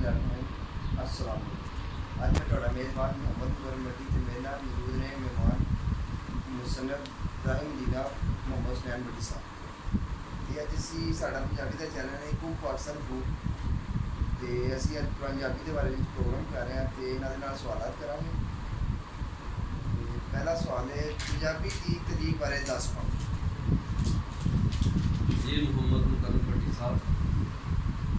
अस्सलाम वालेकुम। आज मैं थोड़ा मेज़बान मोहम्मद मर्दी ते मेरे नाल मौजूद ने मेहमान मुसन्नफ इब्राहिम दीना मोहम्मद सुनैन भट्टी साहब ते अज असी साडा पंजाबी दा चैनल है कुक पाकिस्तान फूड ते असी अज पंजाबी दे बारे में प्रोग्राम कर रहे हैं ते इन्हां दे नाल सवालात करांगे। पहला सवाल है पंजाबी दी तरीक बारे दस पाओ जी। मोहम्मद मुकरम भट्टी साहब,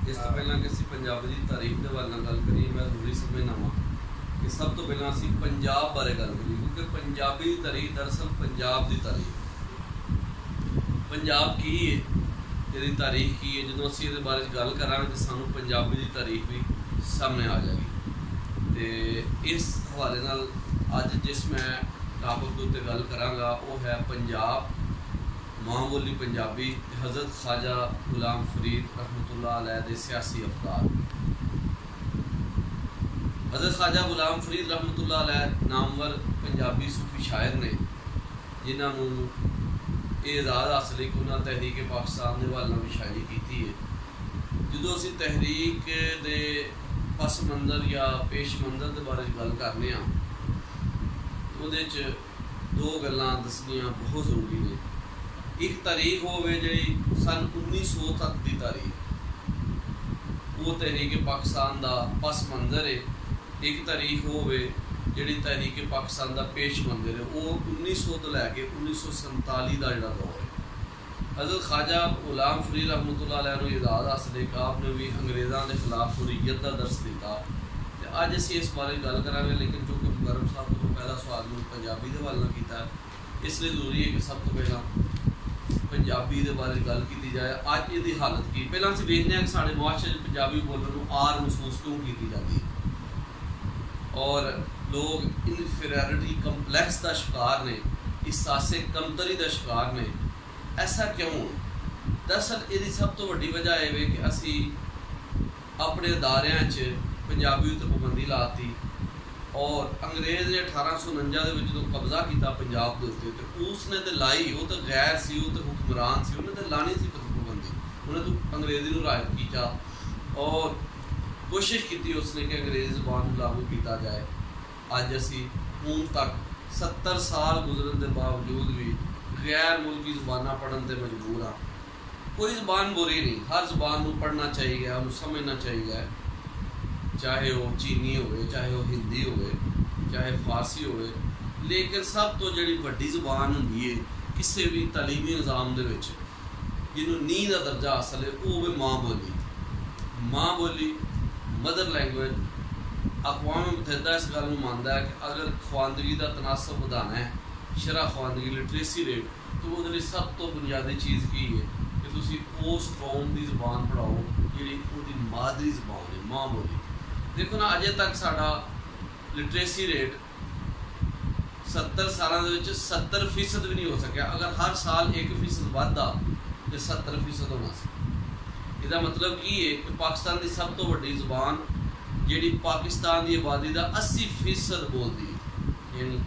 इस तो पहला कि असीं पंजाब की तारीख के बारे गल करिए, मैं जरूरी समझना वा कि सब तो पहला असीं पंजाब बारे गल करिए, क्योंकि पंजाबी की तारीख दरअसल पंजाब की तारीख पंजाब की है, इसकी तारीख की है। जो असीं इहदे बारे गल करांगे तो सानूं पंजाबी की तारीख भी सामने आ जाएगी। तो इस हवाले नाल अज जिस मैं टॉपिक के उत्ते गल करांगा वो है पंजाब, मां बोली पंजाबी, हज़रत ख्वाजा गुलाम फरीद रहमतुल्लाह अलैह दे सियासी अफकार। हज़रत ख्वाजा गुलाम फरीद रहमतुल्लाह अलैह नामवर पंजाबी सूफी शायर ने, जिन्होंने ये एजाज़ हासिल है कि उन्होंने तहरीक पाकिस्तान के हवाले भी शायरी की है। जो असी तहरीक दे पस मंज़र या पेश मंज़र के बारे गल करने वो दो गल्लां दसनियां बहुत जरूरी ने। एक तारीख होवे जी सन 1900 तक की तारीख, वो तहरीक पाकिस्तान का पस मंज़र है। एक तारीख होवे जी तहरीक पाकिस्तान का पेश मंज़र है, वो 1900 तो लैके 1947 का जोड़ा दौर है। हज़रत ख्वाजा गुलाम फरीद रहमतुल्लाह अलैह नूं एजाज़ हासिल है कि आपने भी अंग्रेज़ों के खिलाफ हुर्रियत का दर्स दिता। तो अज असीं इस बारे गल करांगे, लेकिन चूँकि मुकरम साहब को पहला सवाल मैं पंजाबी के हवाले किया, इसलिए जरूरी है कि सब तो पहला पंजाबी के बारे गल की जाए। अज ये हालत की पहला असं देखते हैं कि साढ़े मुआशरे पंजाबी बोलने को आर महसूस क्यों की जाती है और लोग इनफीरियरिटी कंपलैक्स का शिकार ने, एहसासे कमतरी का शिकार ने। ऐसा क्यों? दरअसल ये सब तो वड्डी वजह है कि असी अपने अदारियां पंजाबी उत्ते पाबंदी लाती और अंग्रेज़ ने 1849 जो कब्जा किया पंजाब के उत्ते, तो उसने तो लाई, वो तो गैर सी, वो तो हुक्मरान सी, उन्हें तो लानी सी पाबंदी, उन्हें तो अंग्रेज़ी को रायत किया और कोशिश की उसने कि अंग्रेज़ ज़बान लागू किया जाए। अज असी हूँ तक 70 साल गुजरन के बावजूद भी गैर मुल्की ज़बाना पढ़न से मजबूर हाँ। कोई ज़बान बुरी नहीं, हर ज़बान को पढ़ना चाहिए, उन्हें समझना चाहिए, चाहे वो चीनी हो, चाहे वो हिंदी हो, चाहे फारसी हो। लेकिन सब तो जी वड्डी ज़बान होंगी है किसी भी तालीमी निज़ाम के जिन्होंने नींह का दर्जा हासिल है, वो भी माँ बोली। माँ बोली मदर लैंगुएज। अक़वाम मुत्तहिदा इस गल मानता है कि अगर ख्वानदगी का तनासब बढ़ाना है, शरह ख्वानदगी लिटरेसी रेट, तो वो सब तो बुनियादी चीज़ की है कि तुम उस कौम की ज़बान पढ़ाओ जी मादरी ज़बान है, माँ बोली। देखो ना, अजे तक साड़ा लिटरेसी रेट 70 सालों के 70% भी नहीं हो सकिया। अगर हर साल 1% बढ़ता तो 70% होना सी। इसका मतलब की है कि पाकिस्तान की सब तो वड्डी ज़बान जी पाकिस्तान की आबादी का 80% बोलती है, यानी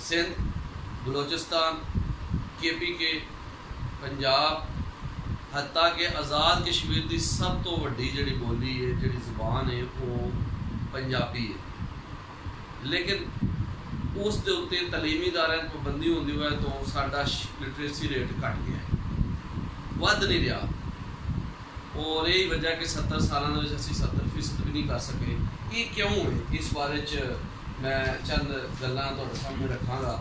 सिंध, बलोचिस्तान, KPK, पंजाब, हत्ता के आज़ाद कश्मीर की सब तो वड्डी जी बोली है, जी ज़बान है, वो पंजाबी है। लेकिन उस दे उत्ते तलीमी इदारे पाबंदी होंदी हुआ तो साडा लिटरेसी रेट घट गया है, वध नहीं रहा। और यही वजह कि 70 सालों में असी 70% भी नहीं कर सके। ये क्यों है? इस बारे मैं चंद गल्लां तुहाडे सामने रखांगा,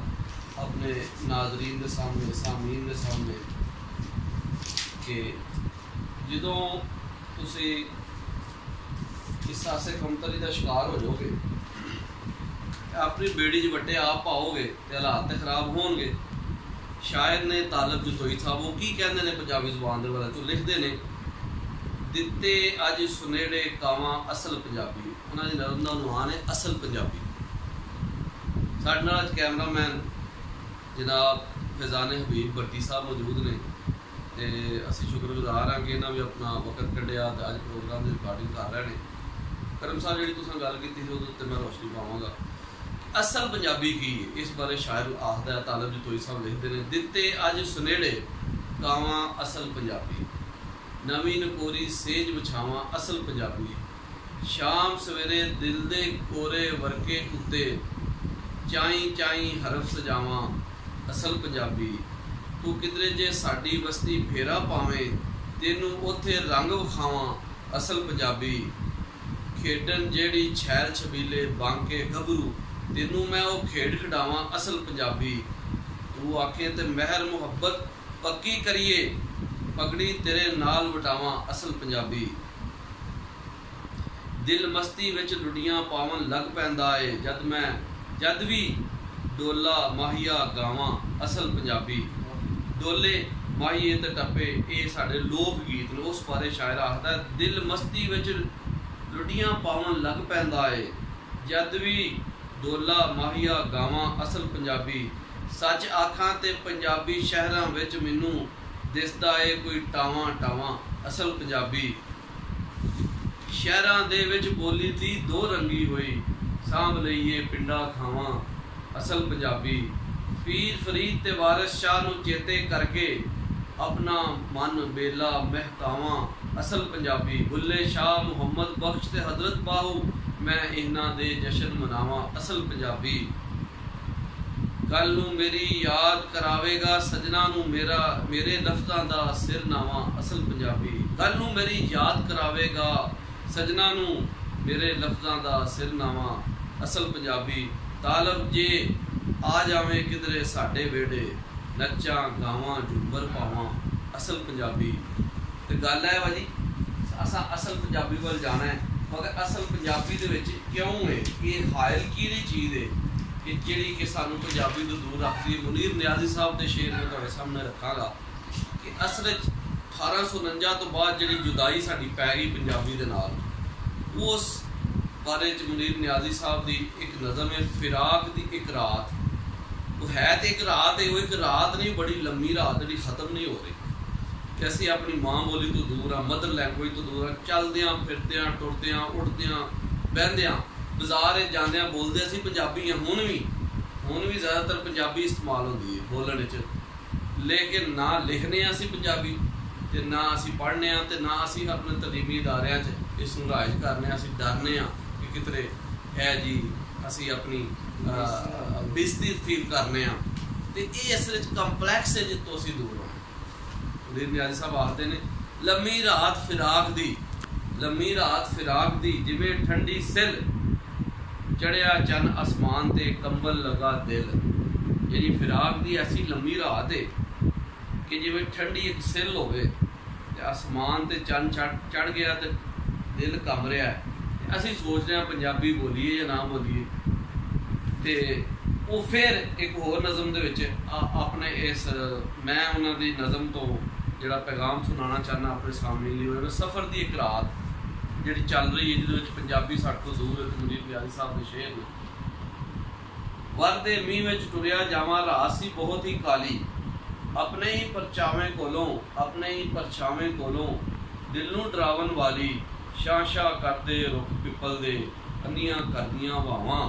अपने नाजरीन के सामने, सामीन के सामने, कि जो तुसी एहसासे कमतरी का शिकार हो जाओगे, अपनी बेड़ी च बट्टे आप पाओगे तो हालात तो खराब होंगे। शायर ने तालब जतोई साहब वो की कहते हैं पंजाबी ज़बान के बारे तो लिखते हैं, दिते अज सुनेड़े कावां असल पंजाबी, उन्होंने नरम का नुआन है असल पंजाबी। साडे नाल कैमरामैन जनाब फैज़ान हबीब भट्टी साहब मौजूद ने, तो असी शुक्रगुजार हाँ कि इन्हें भी अपना वक्त कढ़िया तो अज प्रोग्राम की रिकॉर्डिंग कर रहे हैं। करम साहब जी तुसें गल की थी वो मैं रोशनी पावांगा। असल पंजाबी की इस बारे शायर आखदा है, तालब जतोई साहब लिखते हैं, दिते अज सुनेड़े कावां असल पंजाबी, नवीं नकोरी सेज विछावां असल पंजाबी, ਸ਼ਾਮ ਸਵੇਰੇ ਦਿਲ ਦੇ ਕੋਰੇ ਵਰਕੇ ਉੱਤੇ ਚਾਈ ਚਾਈ ਹਰਫ ਸਜਾਵਾਂ ਅਸਲ ਪੰਜਾਬੀ। ਤੂੰ ਕਿਧਰੇ ਜੇ ਸਾਡੀ ਬਸਤੀ ਫੇਰਾ ਪਾਵੇਂ ਤੈਨੂੰ ਉੱਥੇ ਰੰਗ ਵਿਖਾਵਾਂ ਅਸਲ ਪੰਜਾਬੀ। ਖੇਡਣ ਜਿਹੜੀ ਛੈਲ ਛਬੀਲੇ ਬਾਂਕੇ ਗੱਭਰੂ ਤੈਨੂੰ ਮੈਂ ਉਹ ਖੇਡ ਖਿਡਾਵਾਂ ਅਸਲ ਪੰਜਾਬੀ। ਤੂੰ ਆਖੇ ਤੇ ਮਹਿਰ ਮੁਹੱਬਤ ਪੱਕੀ ਕਰੀਏ ਪਗੜੀ ਤੇਰੇ ਨਾਲ ਵਟਾਵਾਂ ਅਸਲ ਪੰਜਾਬੀ। ਦਿਲ ਮਸਤੀ ਵਿੱਚ ਲੁੱਡੀਆਂ ਪਾਵਨ ਲੱਗ ਪੈਂਦਾ ਏ ਜਦ ਵੀ ਡੋਲਾ ਮਾਹੀਆ ਗਾਵਾਂ ਅਸਲ ਪੰਜਾਬੀ। ਡੋਲੇ ਮਾਹੀਏ ਤੇ ਟੱਪੇ ਇਹ ਸਾਡੇ ਲੋਕ ਗੀਤ ਨੇ। ਉਸ ਬਾਰੇ ਸ਼ਾਇਰ ਆਖਦਾ ਦਿਲ ਮਸਤੀ ਵਿੱਚ ਲੁੱਡੀਆਂ ਪਾਵਨ ਲੱਗ ਪੈਂਦਾ ਏ ਜਦ ਵੀ ਡੋਲਾ ਮਾਹੀਆ ਗਾਵਾਂ ਅਸਲ ਪੰਜਾਬੀ। ਸੱਚ ਆਖਾਂ ਤੇ ਪੰਜਾਬੀ ਸ਼ਹਿਰਾਂ ਵਿੱਚ ਮੈਨੂੰ ਦਿਸਦਾ ਏ ਕੋਈ ਟਾਵਾਂ ਟਾਵਾਂ ਅਸਲ ਪੰਜਾਬੀ। ਸ਼ਹਿਰਾਂ ਦੇ ਵਿੱਚ ਬੋਲੀ ਦੀ ਦੋ ਰੰਗੀ ਹੋਈ ਸਾਂਭ ਲਈਏ ਪਿੰਡਾਂ ਥਾਵਾਂ ਅਸਲ ਪੰਜਾਬੀ। ਪੀਰ ਫਰੀਦ ਤੇ ਵਾਰਿਸ ਸ਼ਾਹ ਨੂੰ ਚੇਤੇ ਕਰਕੇ ਆਪਣਾ ਮਨ ਬੇਲਾ ਮਹਿਕਾਵਾਂ ਅਸਲ ਪੰਜਾਬੀ। ਬੁੱਲੇ ਸ਼ਾਹ ਮੁਹੰਮਦ ਬਖਸ਼ ਤੇ ਹਜ਼ਰਤ ਬਾਹੂ ਮੈਂ ਇਹਨਾਂ ਦੇ ਜਸ਼ਨ ਮਨਾਵਾਂ ਅਸਲ ਪੰਜਾਬੀ। ਕੱਲ ਨੂੰ ਮੇਰੀ ਯਾਦ ਕਰਾਵੇਗਾ ਸਜਣਾ ਨੂੰ ਮੇਰੇ ਲਫ਼ਜ਼ਾਂ ਦਾ ਸਿਰਨਾਵਾ ਅਸਲ ਪੰਜਾਬੀ। ਕੱਲ ਨੂੰ ਮੇਰੀ ਯਾਦ ਕਰਾਵੇਗਾ ਸਜਣਾ ਨੂੰ ਮੇਰੇ ਲਫ਼ਜ਼ਾਂ ਦਾ ਸਿਰਨਾਵਾ ਅਸਲ ਪੰਜਾਬੀ। ਤਾਲਬ ਜੇ ਆ ਜਾਵੇਂ ਕਿਧਰੇ ਸਾਡੇ ਵਿਹੜੇ ਨੱਚਾਂ ਗਾਵਾਂ ਝੂਮਰ ਪਾਵਾਂ ਅਸਲ ਪੰਜਾਬੀ। ਤੇ ਗੱਲ ਹੈ ਭਾਜੀ ਅਸਾਂ ਅਸਲ ਪੰਜਾਬੀ ਵੱਲ ਜਾਣਾ ਹੈ ਮਗਰ ਅਸਲ ਪੰਜਾਬੀ ਦੇ ਵਿੱਚ ਕਿਉਂ ਹੈ ਇਹ ਹਾਇਲ ਕਿਹੜੀ ਚੀਜ਼ ਹੈ ਕਿ ਜਿਹੜੀ ਕਿ ਸਾਨੂੰ ਪੰਜਾਬੀ ਤੋਂ ਦੂਰ ਰੱਖਦੀ ਹੈ। ਮੁਨੀਰ ਨਿਆਜ਼ੀ ਸਾਹਿਬ ਦੇ ਸ਼ੇਰ ਮੈਂ ਤੁਹਾਡੇ ਸਾਹਮਣੇ ਰੱਖਾਂਗਾ ਕਿ ਅਸਲ 1849 ਤੋਂ ਬਾਅਦ ਜਿਹੜੀ ਜੁਦਾਈ ਸਾਡੀ ਪੈ ਗਈ ਪੰਜਾਬੀ ਦੇ ਨਾਲ ਉਸ ਬਾਰੇ 'ਚ ਮੁਨੀਰ ਨਿਆਜ਼ੀ ਸਾਹਿਬ ਦੀ ਇੱਕ ਨਜ਼ਮ ਹੈ ਫਿਰਾਕ ਦੀ ਇੱਕ ਰਾਤ। ਉਹ ਹੈ ਤੇ ਇੱਕ ਰਾਤ ਹੈ, ਉਹ ਇੱਕ ਰਾਤ ਨਹੀਂ ਬੜੀ ਲੰਮੀ ਰਾਤ ਜਿਹੜੀ ਖਤਮ ਨਹੀਂ ਹੋ ਰਹੀ ਕਿ ਅਸੀਂ ਆਪਣੀ ਮਾਂ ਬੋਲੀ ਤੋਂ ਦੂਰ ਆ ਮਦਰ ਲੈਂਗੁਏਜ ਤੋਂ ਦੂਰ ਆ। ਚੱਲਦਿਆਂ ਫਿਰਦਿਆਂ ਟੁਰਦਿਆਂ ਉੱਠਦਿਆਂ ਬਹਿੰਦਿਆਂ ਬਾਜ਼ਾਰ ਜਾਂਦਿਆਂ ਬੋਲਦੇ ਅਸੀਂ ਪੰਜਾਬੀ ਹਾਂ। ਹੁਣ ਵੀ ਜ਼ਿਆਦਾਤਰ ਪੰਜਾਬੀ ਇਸਤੇਮਾਲ ਹੁੰਦੀ ਹੈ ਬੋਲਣ ਵਿੱਚ ਲੇਕਿਨ ਨਾ ਲਿਖਦੇ ਹਾਂ ਅਸੀਂ ਪੰਜਾਬੀ ਤੇ ਨਾ ਅਸੀਂ ਪੜ੍ਹਨੇ ਹਾਂ ਤੇ ਨਾ ਅਸੀਂ ਆਪਣੇ ਤਲੀਮੀ ਅਦਾਰਿਆਂ 'ਚ ਇਸ ਨੂੰ ਰਾਇਜ ਕਰਨੇ ਹਾਂ। ਅਸੀਂ ਡਰਨੇ ਹਾਂ ਕਿ ਕਿਧਰੇ ਹੈ ਜੀ ਅਸੀਂ ਆਪਣੀ ਬੇਇੱਜ਼ਤੀ ਫੀਲ ਕਰਨੇ ਹਾਂ ਤੇ ਇਹ ਅਸਲ ਵਿੱਚ ਕੰਪਲੈਕਸ ਹੈ ਜਿੱਥੋਂ ਅਸੀਂ ਦੂਰ ਹਾਂ। ਮੁਨੀਰ ਨਿਆਜ਼ੀ ਸਾਹਿਬ ਆਖਦੇ ਨੇ ਲੰਮੀ ਰਾਤ ਫਿਰਾਕ ਦੀ ਜਿਵੇਂ ਠੰਡੀ ਸਿਲ ਚੜਿਆ ਚੰਨ ਅਸਮਾਨ ਤੇ ਕੰਬਲ ਲਗਾ ਦਿਲ। ਜਿਹੜੀ ਫਿਰਾਕ ਦੀ ਐਸੀ ਲੰਮੀ ਰਾਤ ਹੈ ਕਿ ਜਿਵੇਂ ਠੰਡੀ ਇੱਕ ਸਿਲ ਹੋਵੇ ਤੇ ਅਸਮਾਨ ਤੇ ਚੰਨ ਚੜ ਗਿਆ ਤੇ ਦਿਲ ਕੰਬ ਰਿਹਾ ਹੈ। ਅਸੀਂ ਸੋਚਦੇ ਹਾਂ ਪੰਜਾਬੀ ਬੋਲੀਏ ਜਾਂ ਨਾ ਬੋਲੀਏ ਤੇ ਉਹ ਫਿਰ ਇੱਕ ਹੋਰ ਨਜ਼ਮ ਦੇ ਵਿੱਚ ਆਪਣੇ ਇਸ ਮੈਂ ਉਹਨਾਂ ਦੀ ਨਜ਼ਮ ਤੋਂ ਜਿਹੜਾ ਪੈਗਾਮ ਸੁਣਾਉਣਾ ਚਾਹੁੰਦਾ ਆਪਣੇ ਸਾਹਮਣੇ ਲਈ ਹੋਇਆ ਸਫ਼ਰ ਦੀ ਇੱਕ ਰਾਤ ਜਿਹੜੀ ਚੱਲ ਰਹੀ ਹੈ ਜਿਹਦੇ ਵਿੱਚ ਪੰਜਾਬੀ ਸਾਡੇ ਤੋਂ ਦੂਰ ਹੈ। ਮੁਨੀਰ ਨਿਆਜ਼ੀ ਸਾਹਿਬ ਦੇ ਸ਼ੇਰ ਨੇ ਵਰਦੇ ਮੀਂਹ ਵਿੱਚ ਟੁਰਿਆ ਜਾਵਾਂ ਰਾਤ ਸੀ ਬਹੁਤ ਹੀ ਕਾਲੀ ਆਪਣੇ ਹੀ ਪਰਛਾਵੇਂ ਕੋਲੋਂ ਦਿਲ ਨੂੰ ਡਰਾਵਨ ਵਾਲੀ ਸ਼ਾਂ ਕਰਦੇ ਰੁੱਖ ਪਿੱਪਲ ਦੇ ਅੰਨੀਆਂ ਕਰਦੀਆਂ ਹਵਾਵਾਂ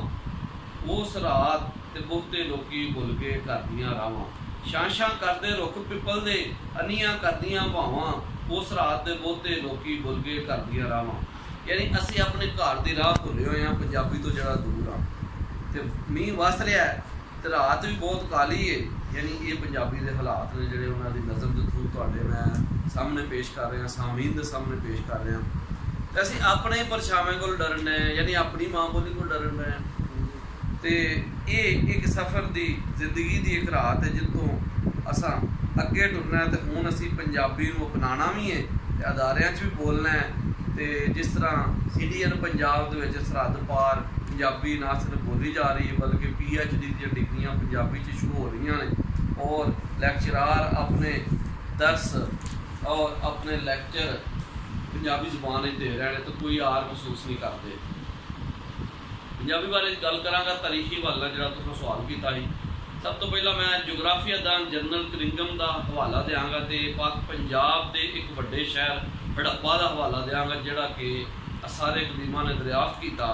ਉਸ ਰਾਤ ਤੇ ਬਹੁਤੇ ਲੋਕੀ ਭੁੱਲ ਕੇ ਕਰਦੀਆਂ ਰਾਵਾਂ। ਸ਼ਾਂ ਕਰਦੇ ਰੁੱਖ ਪਿੱਪਲ ਦੇ ਅੰਨੀਆਂ ਕਰਦੀਆਂ ਹਵਾਵਾਂ ਉਸ ਰਾਤ ਦੇ ਬਹੁਤੇ ਲੋਕੀ ਭੁੱਲ ਕੇ ਕਰਦੀਆਂ ਰਾਵਾਂ। ਯਾਨੀ ਅਸੀਂ ਆਪਣੇ ਘਰ ਦੀ ਰਾਹ ਭੁੱਲੇ ਹੋਏ ਹਾਂ ਪੰਜਾਬੀ ਤੋਂ ਜਿਹੜਾ ਦੂਰ ਆ ਤੇ ਮੀਂਹ ਵਸ ਰਿਹਾ ਤੇ ਰਾਤ ਵੀ ਬਹੁਤ ਕਾਲੀ ਹੈ। ਯਾਨੀ ਇਹ ਪੰਜਾਬੀ ਦੇ ਹਾਲਾਤ ਨੇ ਜਿਹੜੇ ਉਹਨਾਂ ਦੀ ਨਜ਼ਮ ਦੇ ਥਰੂ ਤੁਹਾਡੇ ਮੈਂ ਸਾਹਮਣੇ ਪੇਸ਼ ਕਰ ਰਿਹਾ ਸਾਮੀਨ ਦੇ ਸਾਹਮਣੇ ਪੇਸ਼ ਕਰ ਰਿਹਾ। ਤੇ ਅਸੀਂ ਆਪਣੇ ਪਰਛਾਵੇਂ ਕੋਲ ਡਰਨ ਹੈ ਯਾਨੀ ਆਪਣੀ ਮਾਂ ਬੋਲੀ ਕੋਲ ਡਰਨ ਹੈ ਤੇ ਇਹ ਇੱਕ ਸਫ਼ਰ ਦੀ ਜ਼ਿੰਦਗੀ ਦੀ ਇੱਕ ਰਾਤ ਹੈ ਜਿੱਥੋਂ ਅਸਾਂ ਅੱਗੇ ਟੁਰਨਾ ਹੈ ਤੇ ਹੁਣ ਅਸੀਂ ਪੰਜਾਬੀ ਨੂੰ ਅਪਣਾਉਣਾ ਵੀ ਹੈ ਤੇ ਅਦਾਰਿਆਂ 'ਚ ਵੀ ਬੋਲਣਾ ਹੈ। ਤੇ ਜਿਸ ਤਰ੍ਹਾਂ CDN ਪੰਜਾਬ ਦੇ ਵਿੱਚ ਸਰਹੱਦ ਪਾਰ ਪੰਜਾਬੀ ਨਾ ਸਿਰਫ ਬੋਲੀ ਜਾ ਰਹੀ ਹੈ ਬਲਕਿ PhD ਦੀਆਂ ਡਿਗਰੀਆਂ ਪੰਜਾਬੀ 'ਚ ਸ਼ੁਰੂ ਹੋ ਰਹੀਆਂ ਨੇ ਔਰ ਲੈਕਚਰਾਰ ਆਪਣੇ ਦਰਸ ਔਰ ਆਪਣੇ ਲੈਕਚਰ ਪੰਜਾਬੀ ਜ਼ੁਬਾਨ ਵਿੱਚ ਦੇ ਰਹੇ ਨੇ ਤਾਂ ਕੋਈ ਆਰ ਮਹਿਸੂਸ ਨਹੀਂ ਕਰਦੇ। ਪੰਜਾਬੀ ਬਾਰੇ ਗੱਲ ਕਰਾਂਗਾ ਤਾਰੀਖੀ ਹਵਾਲਾ ਜਿਹੜਾ ਤੁਸੀਂ ਸਵਾਲ ਕੀਤਾ ਸੀ। ਸਭ ਤੋਂ ਪਹਿਲਾਂ ਮੈਂ ਜੋਗਰਾਫੀਆ ਦਾਨ ਜਨਰਲ ਕਰਿੰਗਮ ਦਾ ਹਵਾਲਾ ਦਿਆਂਗਾ ਤੇ ਪੰਜਾਬ ਦੇ ਇੱਕ ਵੱਡੇ ਸ਼ਹਿਰ ਹੜੱਪਾ ਦਾ ਹਵਾਲਾ ਦਿਆਂਗਾ ਜਿਹੜਾ ਕਿ ਸਾਰੇ ਕਦੀਮਾਂ ਨੇ ਦਰਿਆਫਤ ਕੀਤਾ।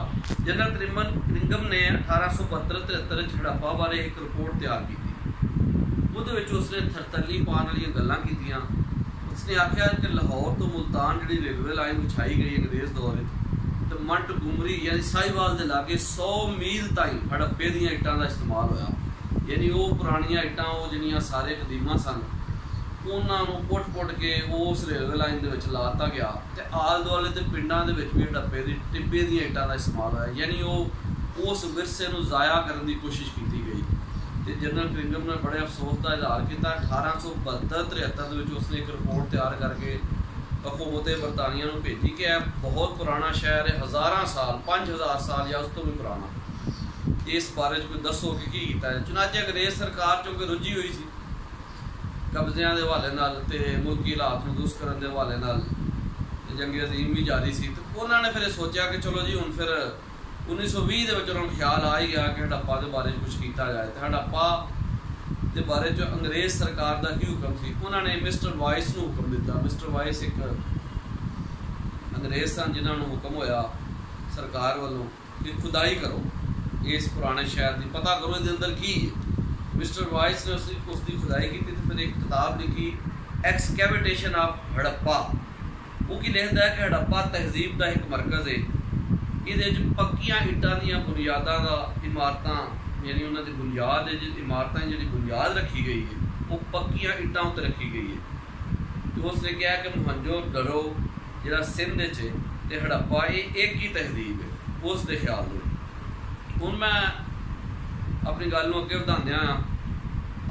ਜਨਰਲ ਕਰਿੰਗਮ ਨੇ 1872-73 ਵਿੱਚ ਹੜੱਪਾ ਬਾਰੇ ਇੱਕ ਰਿਪੋਰਟ ਤਿਆਰ ਕੀਤੀ। ਉਹਦੇ ਵਿੱਚ ਉਸਨੇ ਥਰਤੱਲੀ ਪਾਉਣ ਵਾਲੀਆਂ ਗੱਲਾਂ ਕੀਤੀਆਂ। ਉਸਨੇ ਆਖਿਆ ਕਿ ਲਾਹੌਰ ਤੋਂ ਮੁਲਤਾਨ ਜਿਹੜੀ ਰੇਲਵੇ ਲਾਈਨ ਵਿਛਾਈ ਗਈ ਅੰਗਰੇਜ਼ ਦੌਰ ਵਿੱਚ ਤੇ ਮੰਟਗੁਮਰੀ यानी साहिवाल के लागे 100 मील ताईं हड़प्पे दीयां इट्टां दा इस्तेमाल होया। यानी वो पुरानियां इट्टां वो जिहड़ियां सारे कदीमा सन उन्हां नूं पुट के उस रेलवे लाइन दे विच लाता गया ते आल दुआले ते पिंडां दे विच भी हड़प्पे दी टिब्बे दीयां इट्टां दा इस्तेमाल होया। यानी वो उस विरसे नूं ज़ाया करन दी कोशिश कीती गई। ते जनरल ट्रिंगम ने बड़े अफसोस का इजहार किया। 1872-73 ਦੇ ਵਿੱਚ ਉਸਨੇ एक रिपोर्ट तैयार करके हुकूमत बरतानिया ਨੂੰ भेजी कि यह बहुत पुराना शहर है, हज़ारां साल 5000 साल या उस तो भी पुराना, इस बारे कोई दसो कि की कीता है। चुनाचे अंग्रेज़ सरकार चूँकि रुझी हुई सी कब्जियां के हवाले नाल ते मुल्की हालात नूं दुरुस्त करन दे हवाले नाल जंगे अजीम भी जारी सी। तो उन्होंने फिर सोचा कि चलो जी हुण फिर 1920 ਦੇ ਵਿੱਚ ਉਹਨਾਂ ਨੂੰ ਖਿਆਲ ਆ ਹੀ ਗਿਆ ਕਿ ਹੜੱਪਾ ਦੇ ਬਾਰੇ ਕੁਝ ਕੀਤਾ ਜਾਏ। ਤੇ ਹੜੱਪਾ ਦੇ ਬਾਰੇ ਜੋ ਅੰਗਰੇਜ਼ ਸਰਕਾਰ ਦਾ ਕੀ ਹੁਕਮ ਸੀ, ਉਹਨਾਂ ਨੇ ਮਿਸਟਰ ਵਾਈਸ ਨੂੰ ਹੁਕਮ ਦਿੱਤਾ। ਮਿਸਟਰ ਵਾਈਸ ਇੱਕ ਅੰਗਰੇਜ਼ ਸਨ ਜਿਨ੍ਹਾਂ ਨੂੰ ਹੁਕਮ ਹੋਇਆ ਸਰਕਾਰ ਵੱਲੋਂ ਕਿ ਖੁਦਾਈ ਕਰੋ ਇਸ ਪੁਰਾਣੇ ਸ਼ਹਿਰ ਦੀ, ਪਤਾ ਕਰੋ ਇਹਦੇ ਅੰਦਰ ਕੀ ਹੈ। ਮਿਸਟਰ ਵਾਈਸ ਨੇ ਉਸ ਦੀ ਖੁਦਾਈ ਕੀਤੀ ਤੇ ਫਿਰ ਇੱਕ ਕਿਤਾਬ ਲਿਖੀ ਐਕਸਕੈਵੇਟੇਸ਼ਨ ਆਫ ਹੜੱਪਾ। ਉਹ ਕੀ ਲਿਖਦਾ ਹੈ ਕਿ ਹੜੱਪਾ ਤਹਿਜ਼ੀਬ ਦਾ ਇੱਕ ਮਰਕਜ਼ ਹੈ। ਇਹਦੇ 'ਚ ਪੱਕੀਆਂ ਇੱਟਾਂ ਦੀਆਂ ਬੁਨਿਆਦਾਂ ਦਾ ਇਮਾਰਤਾਂ यानी उन्होंने बुनियाद है जो इमारतें जी बुनियाद रखी गई है वो पक्कियां इट्टां उत्ते रखी गई है। तो उसने कहा कि मोहनजोदड़ो जिहड़ा सिंध च ते हड़प्पा ये एक ही तहजीब है उस दे ख्याल में। हुण मैं अपनी गल नूं अगे वधांदिआं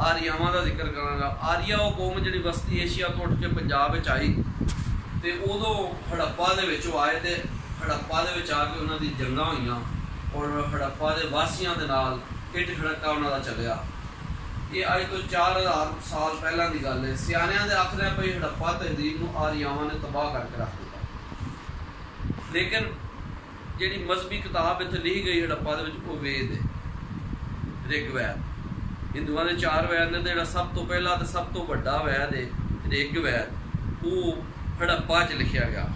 आरियावां दा जिक्र करांगा। आरिया वो कौम जिहड़ी वस्ती एशिया तो उठ के पंजाब विच आई ते उदों हड़प्पा दे विच आए ते हड़प्पा दे विच आके उन्हां दी जंगां होईआं और हड़प्पा दे वासियां दे नाल इट खड़का उन्होंने चलिया। ये अज तो 4000 साल पहला की गल है। सियाणियां दे आखदे पई हड़प्पा तहजीब नूं आरियावां ने तबाह करके रख दिता। लेकिन जिहड़ी मजहबी किताब इत्थे लिखी गई हड़प्पा दे विच वो वेद है ऋग्वैद। हिंदुआं दे 4 वैद ने, जिहड़ा सब तो पहला ते सब तो वड्डा वैद है ऋग्वैद, वो हड़प्पा च लिखिया गया।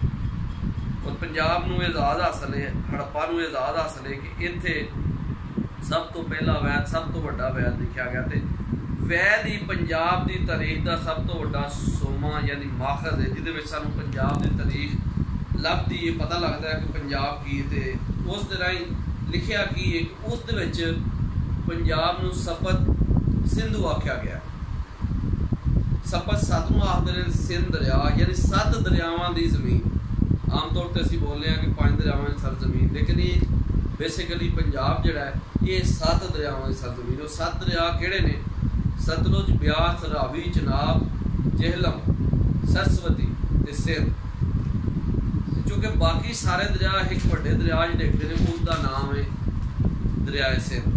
और पंजाब नूं एजाज़ हासिल है, हड़प्पा नूं एजाज़ हासिल है कि इत्थे सब तो पहला वैद सब तो वड्डा वैद लिखा गया। तो वैद ही पंजाब की तारीख का सब तो वड्डा सोमा यानी माखज है जिहदे विच सानूं पंजाब की तारीख लभदी है, पता लगता है कि पंजाब की ते उस दे राहीं लिखिया की है कि उस दे विच पंजाब नूं सपत सिंधु आख्या गया। सपत सत नूं आखदे ने सिंध दरिया यानी 7 दरियावां की जमीन। आम तौर पर असीं बोलते हैं कि 5 दरियावां की सरजमीन, लेकिन ये बेसिकली पंजाब जिहड़ा है ये 7 दरियावां की सरजमीन। और 7 दरिया किहड़े ने? सतलुज, ब्यास, रावी, चनाब, जेहलम, सरस्वती ते सिंध। चूँकि बाकी सारे दरिया एक वड्डे दरिया जिहड़े ने उसका नाम है दरियाए सिंध।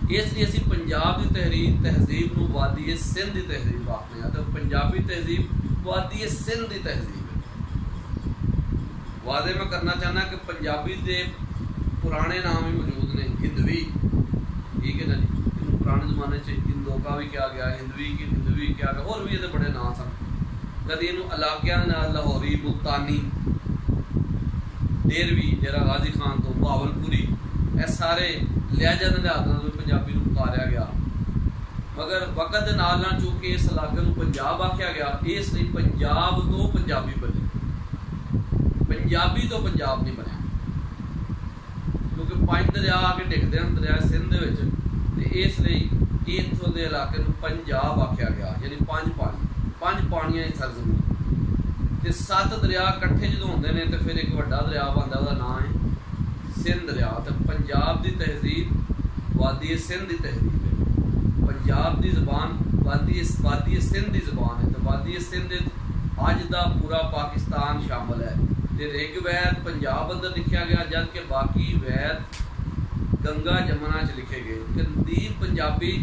इसलिए असीं पंजाब की तहजीब नूं वादी सिंध की तहजीब आखदे हां। तो पंजाबी तहजीब वादी सिंध की तहजीब है। वादे मैं करना चाहना कि पंजाबी के पुराने नाम भी मौजूद ने। हिंदवी, ठीक है ना जी, इन्होंने पुराने जमाने हिंदोका भी कहा गया, हिंदवी कहा गया, और भी ये बड़े नाम सन। कभी इनू इलाकियां लाहौरी, मुल्तानी, डेरवी जरा गाजी खान तो बहावलपुरी, यह सारे लिहाजा के लिहाज नाल पंजाबी नूं पुकारिया गया। मगर वक्त के नाल नाल चूंकि इस इलाके नूं पंजाब आख्या गया, इसलिए पंजाब तो पंजाबी बने, पंजाबी तो पंजाब नहीं बनया। क्योंकि 5 दरिया आके डिगदे हैं दरिया सिंध दे विच, ते इसलिए इत्थों के इलाके नूं पंजाब आख्या गया। यानी 5 पानियां की सरजमीन ते 7 दरिया इकट्ठे जो होंदे ने ते फिर एक वड्डा दरिया बनदा, उसदा नाम है सिंध दरिया। तो पंजाब की तहजीब वादी सिंध की तहजीब है। पंजाब की जबान वादी सिंध की जबान है। तो वादी सिंध अज का पूरा पाकिस्तान शामिल है। तो ऋग्वैद पंजाब अंदर लिखा गया, जबकि बाकी वैद गंगा जमुना च लिखे गए। कदीम पंजाबी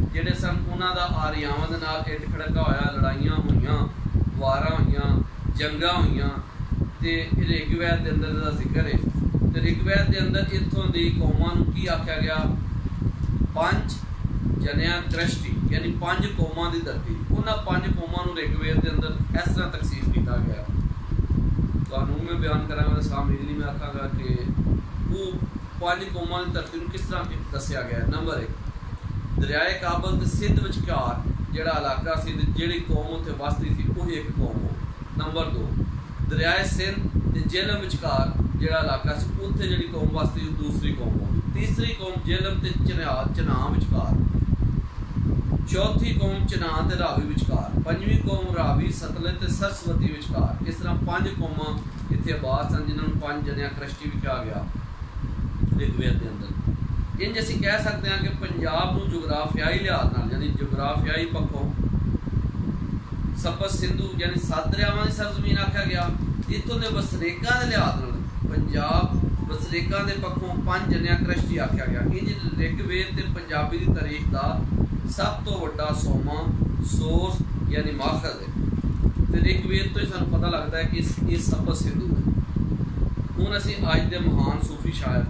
जिहड़े सन उन्हां दा आरियावां दे नाल इट खड़का होया, लड़ाइयां होईयां, वारां होईयां, जंगां होईयां। ते ऋग्वैद दे अंदर दा जिक्र है। तो ऋग्वैद दे अंदर इत्थों दी कौमां नूं की आख्या गया? 5 जनिया दृष्टि, यानी 5 कौमां दी धरती। उन्हां 5 कौमां नूं ऋग्वेद दे अंदर इस तरह तकसीम किया गया। कानून में बयान करांगा, सामने में आखांगा कि वो 5 कौमां दी धरती नूं किस तरह दस्सिया गया। नंबर 1 दरियाए काबल ते सिंध विचकार जिहड़ा इलाका सी, जिहड़ी कौम उत्थे वसदी सी, वो एक कौम हो। नंबर 2 दरियाए सिंध ते जेहलम विचकार ਜਿਹੜਾ ਇਲਾਕਾ ਸੀ ਉੱਥੇ ਜਿਹੜੀ ਕੌਮ ਵਾਸਤੇ ਦੂਸਰੀ ਕੌਮ ਹੋ ਗਈ। ਤੀਸਰੀ ਕੌਮ ਜਿਹਲਮ ਤੇ ਚਨਾਹ ਵਿਚਕਾਰ, ਚੌਥੀ ਕੌਮ ਚਨਾਹ ਤੇ ਰਾਵੀ ਵਿਚਕਾਰ, ਪੰਜਵੀਂ ਕੌਮ ਰਾਵੀ ਸਤਲੁਜ ਤੇ ਸਰਸਵਤੀ ਵਿਚਕਾਰ। ਇਸ ਤਰ੍ਹਾਂ 5 ਕੌਮਾਂ ਇੱਥੇ ਆਬਾਦ ਸਨ, ਜਿਨ੍ਹਾਂ ਨੂੰ 5 ਜਨਿਆਂ ਕ੍ਰਿਸ਼ਟੀ ਵੀ ਕਿਹਾ ਗਿਆ ਰਿਗਵੇਦ ਦੇ ਅੰਦਰ। ਇੰਝ ਅਸੀਂ ਕਹਿ ਸਕਦੇ ਹਾਂ ਕਿ ਪੰਜਾਬ ਨੂੰ ਜੁਗਰਾਫਿਆਈ ਲਿਹਾਜ਼ ਨਾਲ, ਯਾਨੀ ਜੁਗਰਾਫਿਆਈ ਪੱਖੋਂ ਸਪਤ ਸਿੰਧੂ ਯਾਨੀ 7 ਦਰਿਆਵਾਂ ਦੀ ਸਰਜ਼ਮੀਨ ਆਖਿਆ ਗਿਆ। ਇੱਥੋਂ ਦੇ ਵਸਨੀਕਾਂ ਦੇ ਲਿਹਾਜ਼ ਨਾਲ ਪੰਜਾਬ ਵਸਨੀਕਾਂ ਦੇ ਪੱਖੋਂ 5 ਜਨਿਆਂ ਕ੍ਰਿਸ਼ਟੀ ਆਖਿਆ ਗਿਆ। ਇੰਝ ਰਿਗਵੇਦ ਤੇ ਪੰਜਾਬੀ ਦੀ ਤਾਰੀਖ ਦਾ ਸਭ ਤੋਂ ਵੱਡਾ ਸੋਮਾ ਸੋਰਸ ਯਾਨੀ ਮਾਖਜ਼ ਹੈ, ਤੇ ਰਿਗਵੇਦ ਤੋਂ ਹੀ ਸਾਨੂੰ ਪਤਾ ਲੱਗਦਾ ਹੈ ਕਿ ਇਹ ਸਪਤ ਸਿੰਧੂ ਹੈ। ਹੁਣ ਅਸੀਂ ਅੱਜ ਦੇ ਮਹਾਨ ਸੂਫੀ ਸ਼ਾਇਰ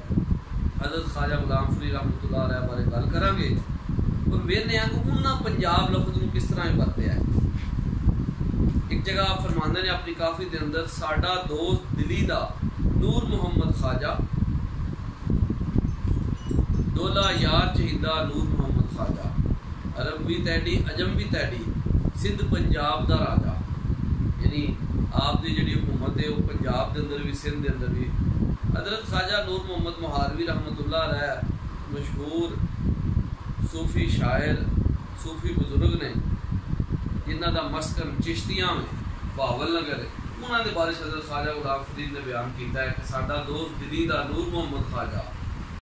ਹਜ਼ਰਤ ख्वाजा गुलाम फरीद रहमतुल्लाह अलैह ਬਾਰੇ ਗੱਲ ਕਰਾਂਗੇ, ਪਰ ਵੇਖਦੇ ਹਾਂ ਕਿ ਉਹਨਾਂ ਪੰਜਾਬ ਲਫ਼ਜ਼ ਨੂੰ ਕਿਸ ਤਰ੍ਹਾਂ ਵਰਤਿਆ ਹੈ। ਇੱਕ ਜਗ੍ਹਾ ਫਰਮਾਉਂਦੇ ਨੇ ਆਪਣੀ ਕਾਫੀ ਦੇ ਅੰਦਰ, ਸਾਡਾ ਦੋਸਤ ਦਿਲੀ ਦਾ ਨੂਰ ਮੁਹੰਮਦ ख्वाजा, ਦੋਲਾ ਯਾਰ ਚਹੀਦਾ ਨੂਰ ਮੁਹੰਮਦ ख्वाजा, अरब भी तैडी अजम भी तैडी, सिंध पंजाब का राजा। यानी आप दी जिहड़ी हुकूमत है वो पंजाब के अंदर भी सिंध के अंदर भी। हज़रत ख्वाजा नूर मोहम्मद मुहारवी रहमतुल्लाह अलैह मशहूर सूफी शायर, सूफी बुजुर्ग ने, जिन्हां दा मस्कन चिश्तियां में बहावल नगर है। उन्होंने बारे हज़रत ख्वाजा गुलाम फरीद ने बयान किया है कि साडा दोस्त दिली दा नूर मुहम्मद ख्वाजा